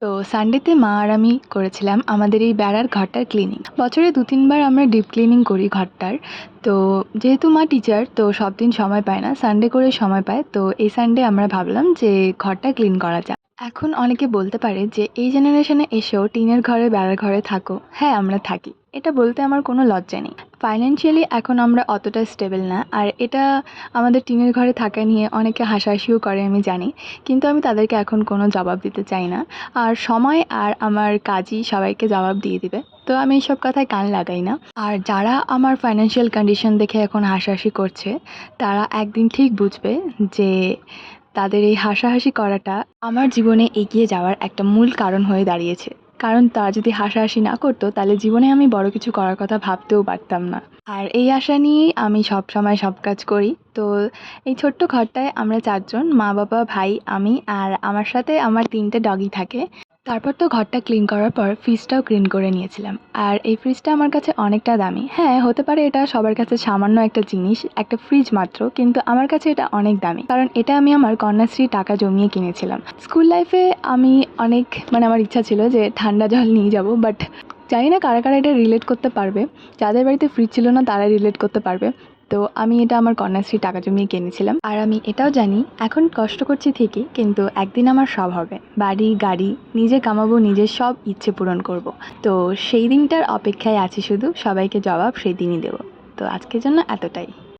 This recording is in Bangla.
তো সানডেতে মা আর আমি করেছিলাম আমাদের এই বেড়ার ঘরটার ক্লিনিং। বছরে ২-৩ বার আমরা ডিপ ক্লিনিং করি ঘরটার। তো যেহেতু মা টিচার তো সব দিন সময় পায় না, সানডে করে সময় পায়। তো এই সানডে আমরা ভাবলাম যে ঘরটা ক্লিন করা যাক। এখন অনেকে বলতে পারে যে এই জেনারেশনে এসেও টিনের ঘরে বেড়ার ঘরে থাকো। হ্যাঁ, আমরা থাকি। এটা বলতে আমার কোনো লজ্জা নেই। ফাইন্যান্সিয়ালি এখন আমরা অতটা স্টেবল না, আর এটা আমাদের টিনের ঘরে থাকা নিয়ে অনেকে হাসাহাসিও করে আমি জানি। কিন্তু আমি তাদেরকে এখন কোনো জবাব দিতে চাই না। আর সময় আর আমার কাজই সবাইকে জবাব দিয়ে দিবে, তো আমি এইসব কথায় কান লাগাই না। আর যারা আমার ফাইন্যান্সিয়াল কন্ডিশন দেখে এখন হাসাহাসি করছে, তারা একদিন ঠিক বুঝবে যে তাদের এই হাসাহাসি করাটা আমার জীবনে এগিয়ে যাওয়ার একটা মূল কারণ হয়ে দাঁড়িয়েছে। কারণ তারা যদি হাসাহাসি না করতো তাহলে জীবনে আমি বড় কিছু করার কথা ভাবতেও পারতাম না। আর এই আশা নিয়েই আমি সব সময় সব কাজ করি। তো এই ছোট্ট ঘরটায় আমরা ৪ জন, মা, বাবা, ভাই, আমি আর আমার সাথে আমার ৩ টে ডগি থাকে। তারপর তো ঘরটা ক্লিন করার পর ফ্রিজটাও ক্লিন করে নিয়েছিলাম। আর এই ফ্রিজটা আমার কাছে অনেকটা দামি। হ্যাঁ, হতে পারে এটা সবার কাছে সামান্য একটা জিনিস, একটা ফ্রিজ মাত্র, কিন্তু আমার কাছে এটা অনেক দামি। কারণ এটা আমি আমার কন্যাশ্রীর টাকা জমিয়ে কিনেছিলাম। স্কুল লাইফে আমি অনেক আমার ইচ্ছা ছিল যে ঠান্ডা জল নিয়ে যাব, বাট জানি না কারা কারা এটা রিলেট করতে পারবে। যাদের বাড়িতে ফ্রিজ ছিল না তারা রিলেট করতে পারবে। তো আমি এটা আমার কন্যাশ্রী টাকা জমিয়ে কিনেছিলাম। আর আমি এটাও জানি এখন কষ্ট করছি ঠিকই, কিন্তু একদিন আমার সব হবে। বাড়ি, গাড়ি, নিজে কামাবো, নিজের সব ইচ্ছে পূরণ করব। তো সেই দিনটার অপেক্ষায় আছি শুধু, সবাইকে জবাব সেই দিনই দেবো। তো আজকের জন্য এতটাই।